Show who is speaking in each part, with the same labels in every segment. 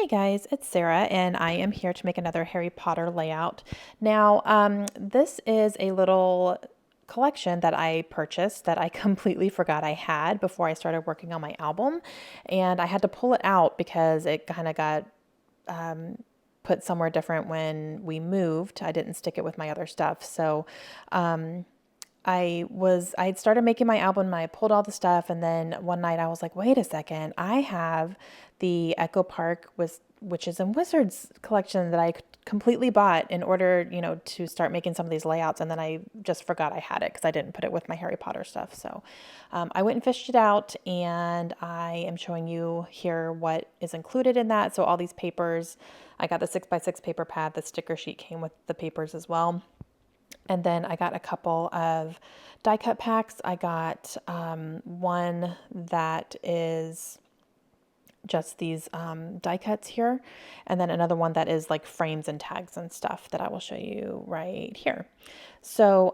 Speaker 1: Guys, it's Sarah, and I am here to make another Harry Potter layout. Now, this is a little collection that I purchased that I completely forgot I had before I started working on my album, and I had to pull it out because it kind of got put somewhere different when we moved. I didn't stick it with my other stuff, so um, I'd started making my album and I pulled all the stuff. And then one night I was like, wait a second, I have the Echo Park with Witches and Wizards collection that I completely bought in order, to start making some of these layouts. And then I just forgot I had it because I didn't put it with my Harry Potter stuff. So I went and fished it out, and I am showing you here what is included in that. So all these papers, I got the 6x6 paper pad, the sticker sheet came with the papers as well. And then I got a couple of die cut packs. I got one that is just these die cuts here, and then another one that is like frames and tags and stuff that I will show you right here. So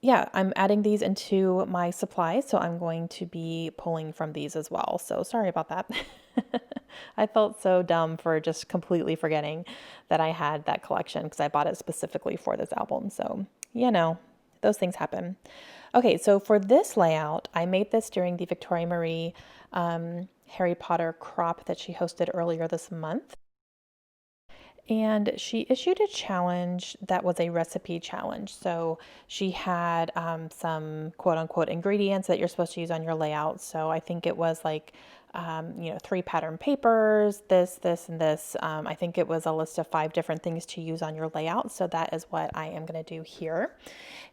Speaker 1: yeah, I'm adding these into my supplies, so I'm going to be pulling from these as well. So sorry about that. I felt so dumb for just completely forgetting that I had that collection because I bought it specifically for this album. So, those things happen. Okay, so for this layout, I made this during the Victoria Marie Harry Potter crop that she hosted earlier this month. And she issued a challenge that was a recipe challenge. So she had some quote unquote ingredients that you're supposed to use on your layout. So I think it was like, 3 pattern papers, this, and this. I think it was a list of 5 different things to use on your layout. So that is what I am going to do here.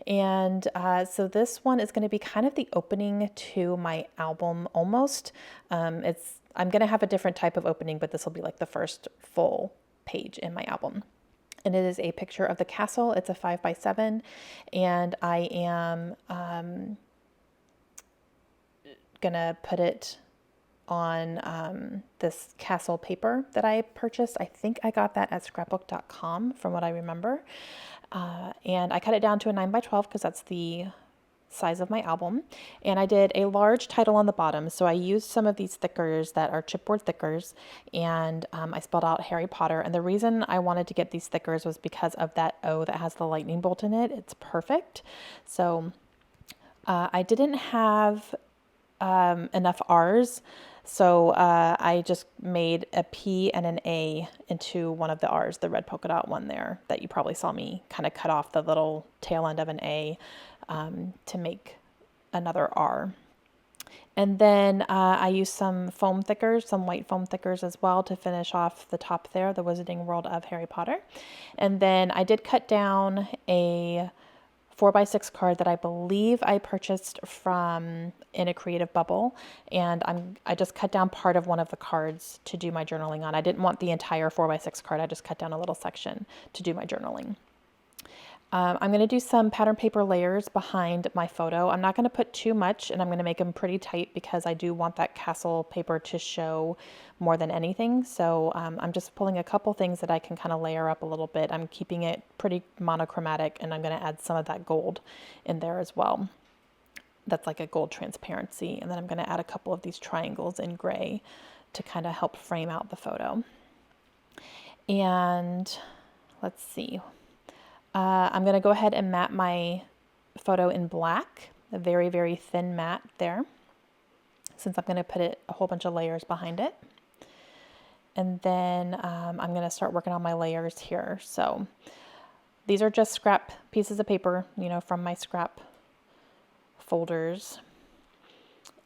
Speaker 1: And so this one is going to be kind of the opening to my album almost. I'm going to have a different type of opening, but this will be like the first full page in my album. And it is a picture of the castle. It's a 5x7, and I am gonna put it on this castle paper that I purchased. I think I got that at scrapbook.com from what I remember. And I cut it down to a 9x12 because that's the size of my album. And I did a large title on the bottom. So I used some of these thickers that are chipboard thickers, and I spelled out Harry Potter. And the reason I wanted to get these thickers was because of that O that has the lightning bolt in it. It's perfect. So I didn't have enough R's. So I just made a P and an A into one of the R's, the red polka dot one there that you probably saw me kind of cut off the little tail end of an A to make another R. And then I used some foam thickers, some white foam thickers as well to finish off the top there, the Wizarding World of Harry Potter. And then I did cut down a 4x6 card that I believe I purchased from in a creative bubble, and I just cut down part of one of the cards to do my journaling on. I didn't want the entire 4x6 card. I just cut down a little section to do my journaling. I'm going to do some pattern paper layers behind my photo. I'm not going to put too much, and I'm going to make them pretty tight because I do want that castle paper to show more than anything. So I'm just pulling a couple things that I can kind of layer up a little bit. I'm keeping it pretty monochromatic, and I'm going to add some of that gold in there as well. That's like a gold transparency. And then I'm going to add a couple of these triangles in gray to kind of help frame out the photo. And let's see. I'm going to go ahead and matte my photo in black, a very, very thin matte there, since I'm going to put a whole bunch of layers behind it. And then I'm going to start working on my layers here. So these are just scrap pieces of paper, from my scrap folders.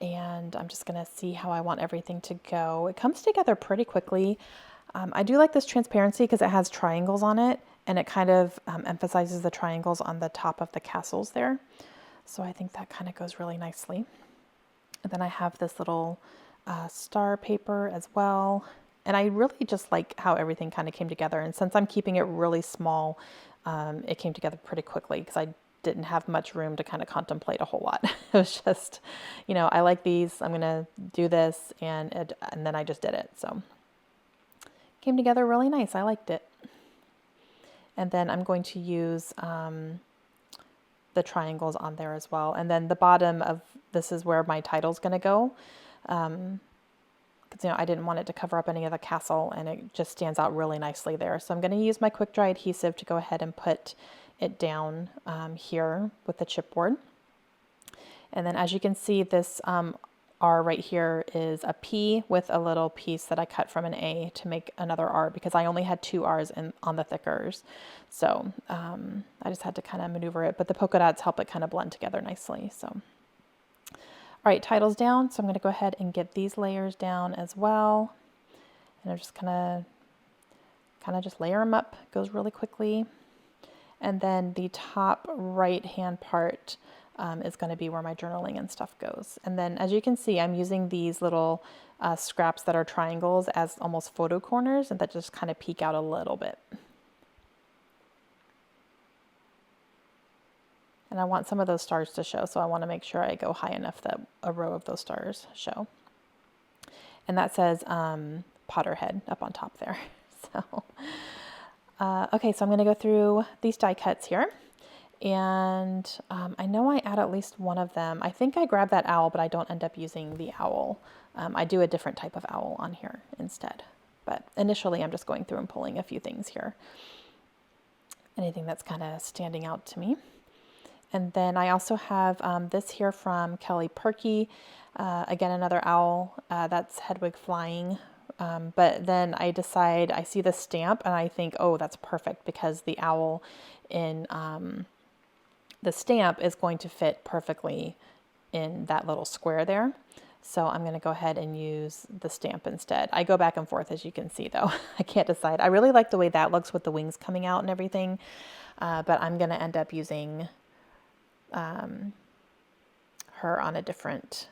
Speaker 1: And I'm just going to see how I want everything to go. It comes together pretty quickly. I do like this transparency because it has triangles on it, and it kind of emphasizes the triangles on the top of the castles there. So I think that kind of goes really nicely. And then I have this little star paper as well. And I really just like how everything kind of came together. And since I'm keeping it really small, it came together pretty quickly because I didn't have much room to kind of contemplate a whole lot. It was just, I like these, I'm going to do this, and then I just did it. So came together really nice. I liked it. And then I'm going to use the triangles on there as well. And then the bottom of this is where my title's going to go. because I didn't want it to cover up any of the castle, and it just stands out really nicely there. So I'm going to use my quick dry adhesive to go ahead and put it down here with the chipboard. And then as you can see, this R right here is a P with a little piece that I cut from an A to make another R, because I only had 2 R's on the thickers. So I just had to kind of maneuver it, but the polka dots help it kind of blend together nicely. So, all right, title's down. So I'm going to go ahead and get these layers down as well. And I'm just kind of just layer them up. It goes really quickly. And then the top right hand part is going to be where my journaling and stuff goes. And then as you can see, I'm using these little scraps that are triangles as almost photo corners, and that just kind of peek out a little bit. And I want some of those stars to show, so I want to make sure I go high enough that a row of those stars show. And that says Potterhead up on top there. So, okay, so I'm going to go through these die cuts here. And I know I add at least one of them. I think I grabbed that owl, but I don't end up using the owl. I do a different type of owl on here instead. But initially, I'm just going through and pulling a few things here. Anything that's kind of standing out to me. And then I also have this here from Kelly Perky. Again, another owl. That's Hedwig flying. But then I decide, I see the stamp and I think, oh, that's perfect, because the owl in the stamp is going to fit perfectly in that little square there. So I'm going to go ahead and use the stamp instead. I go back and forth, as you can see, though. I can't decide. I really like the way that looks with the wings coming out and everything. But I'm going to end up using her on a different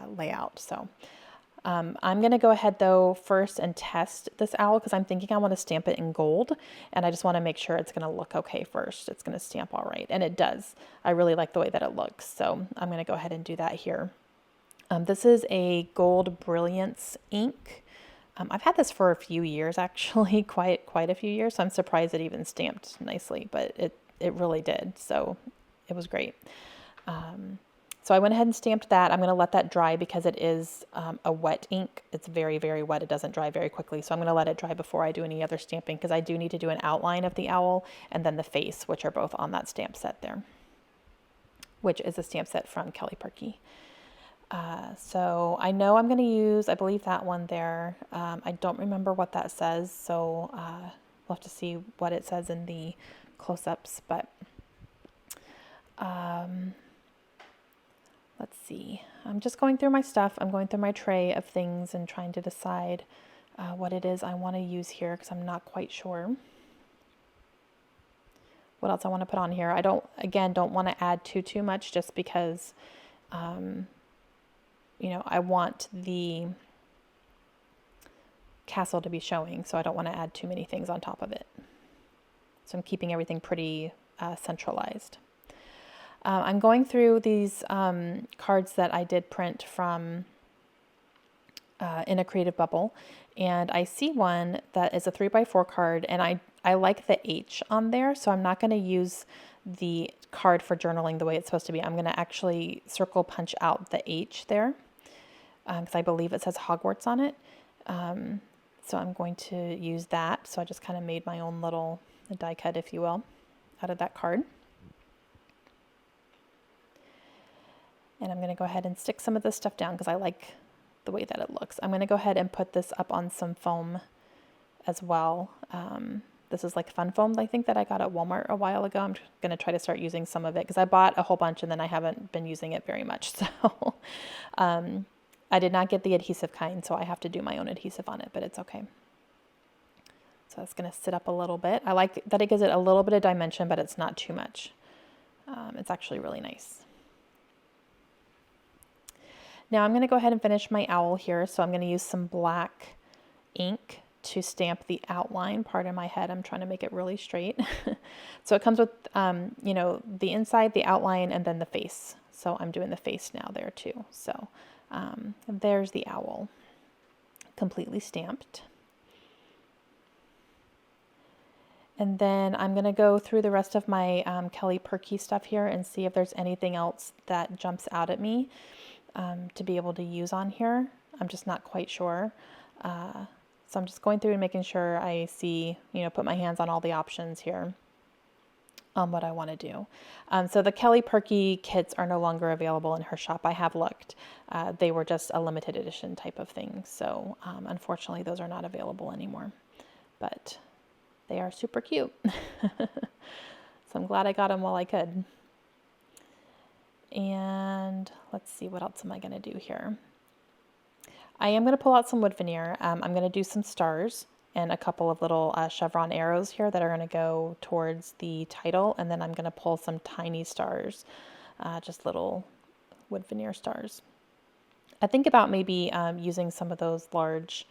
Speaker 1: layout. So I'm going to go ahead though first and test this owl, because I'm thinking I want to stamp it in gold, and I just want to make sure it's going to look okay first. It's going to stamp all right, and it does. I really like the way that it looks, so I'm going to go ahead and do that here. This is a Gold Brilliance ink. I've had this for a few years, actually, quite a few years, so I'm surprised it even stamped nicely, but it really did, so it was great. So I went ahead and stamped that. I'm going to let that dry because it is a wet ink. It's very, very wet. It doesn't dry very quickly. So I'm going to let it dry before I do any other stamping, because I do need to do an outline of the owl and then the face, which are both on that stamp set there, which is a stamp set from Kelly Perky. So I know I'm going to use, I believe, that one there. I don't remember what that says, so we'll have to see what it says in the close-ups, but let's see. I'm just going through my stuff. I'm going through my tray of things and trying to decide what it is I want to use here, because I'm not quite sure what else I want to put on here. I don't want to add too much, just because I want the castle to be showing, so I don't want to add too many things on top of it. So I'm keeping everything pretty centralized. I'm going through these cards that I did print from in a Creative Bubble, and I see one that is a 3x4 card, and I like the H on there, so I'm not going to use the card for journaling the way it's supposed to be. I'm going to actually circle punch out the H there, because I believe it says Hogwarts on it. So I'm going to use that. So I just kind of made my own little die cut, if you will, out of that card. And I'm going to go ahead and stick some of this stuff down because I like the way that it looks. I'm going to go ahead and put this up on some foam as well. This is like fun foam, I think, that I got at Walmart a while ago. I'm going to try to start using some of it because I bought a whole bunch and then I haven't been using it very much. So I did not get the adhesive kind, so I have to do my own adhesive on it, but it's okay. So it's going to sit up a little bit. I like that it gives it a little bit of dimension, but it's not too much. It's actually really nice. Now I'm going to go ahead and finish my owl here. So I'm going to use some black ink to stamp the outline part of my head. I'm trying to make it really straight. So it comes with, the inside, the outline, and then the face. So I'm doing the face now there too. So there's the owl completely stamped. And then I'm going to go through the rest of my Kelly Perky stuff here and see if there's anything else that jumps out at me to be able to use on here. I'm just not quite sure. So I'm just going through and making sure I see, put my hands on all the options here on what I want to do. So the Kelly Perky kits are no longer available in her shop. I have looked. They were just a limited edition type of thing. So unfortunately, those are not available anymore. But they are super cute. So I'm glad I got them while I could. And let's see, what else am I going to do here? I am going to pull out some wood veneer. I'm going to do some stars and a couple of little chevron arrows here that are going to go towards the title. And then I'm going to pull some tiny stars, just little wood veneer stars. I think about maybe using some of those large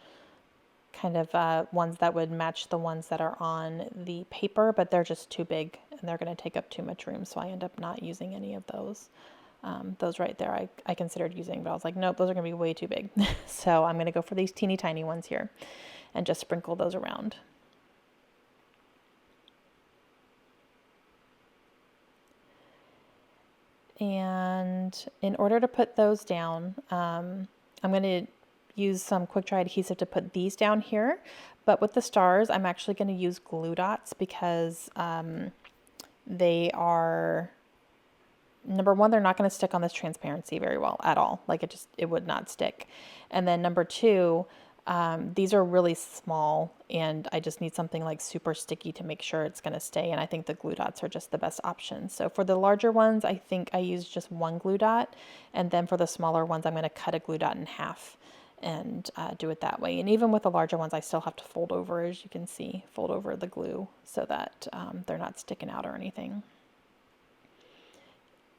Speaker 1: kind of ones that would match the ones that are on the paper, but they're just too big and they're going to take up too much room. So I end up not using any of those. Those right there I considered using, but I was like, nope, those are going to be way too big. So I'm going to go for these teeny tiny ones here and just sprinkle those around. And in order to put those down, I'm going to use some quick dry adhesive to put these down here. But with the stars, I'm actually going to use glue dots because they are... Number one, they're not going to stick on this transparency very well at all. Like it would not stick. And then number two, these are really small and I just need something like super sticky to make sure it's going to stay. And I think the glue dots are just the best option. So for the larger ones, I think I use just one glue dot. And then for the smaller ones, I'm going to cut a glue dot in half and do it that way. And even with the larger ones, I still have to fold over, as you can see, fold over the glue so that they're not sticking out or anything.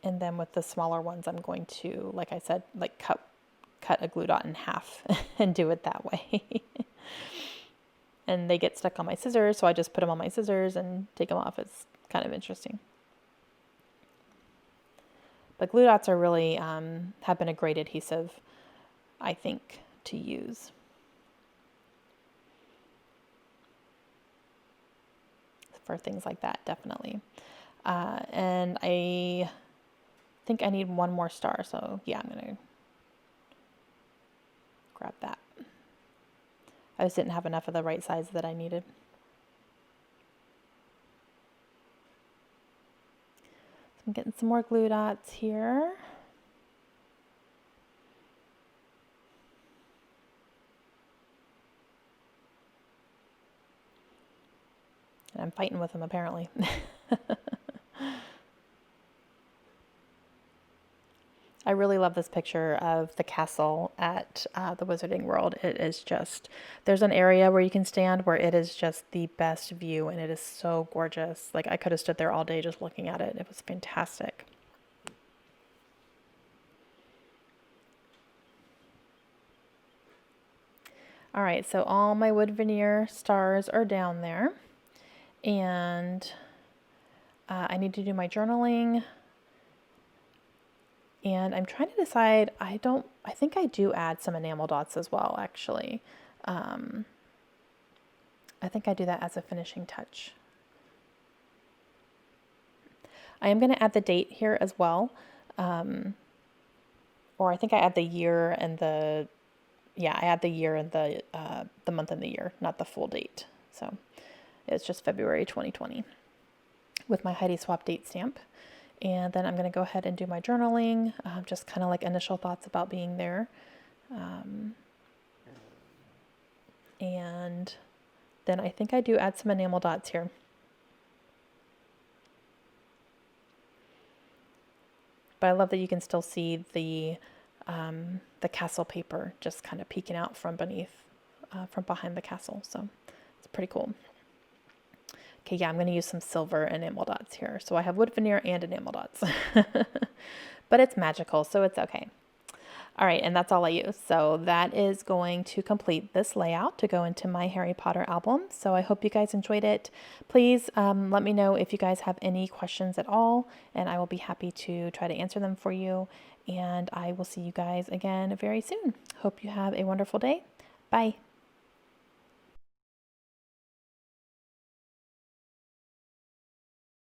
Speaker 1: And then with the smaller ones, I'm going to, like I said, like cut a glue dot in half and do it that way. And they get stuck on my scissors, so I just put them on my scissors and take them off. It's kind of interesting. But glue dots are really, have been a great adhesive, I think, to use. For things like that, definitely. And I think I need one more star, so yeah, I'm gonna grab that. I just didn't have enough of the right size that I needed. So I'm getting some more glue dots here. And I'm fighting with them apparently. I really love this picture of the castle at the Wizarding World. It is just, there's an area where you can stand where it is just the best view and it is so gorgeous. Like I could have stood there all day just looking at it. It was fantastic. All right, so all my wood veneer stars are down there and I need to do my journaling. And I'm trying to decide, I think I do add some enamel dots as well, actually. I think I do that as a finishing touch. I am going to add the date here as well. Or I think I add the year and I add the year and the month and the year, not the full date. So it's just February 2020 with my Heidi Swap date stamp. And then I'm going to go ahead and do my journaling, just kind of like initial thoughts about being there. And then I think I do add some enamel dots here. But I love that you can still see the castle paper just kind of peeking out from behind the castle. So it's pretty cool. Okay, yeah, I'm going to use some silver enamel dots here. So I have wood veneer and enamel dots. But it's magical, so it's okay. All right, and that's all I use. So that is going to complete this layout to go into my Harry Potter album. So I hope you guys enjoyed it. Please let me know if you guys have any questions at all, and I will be happy to try to answer them for you. And I will see you guys again very soon. Hope you have a wonderful day. Bye.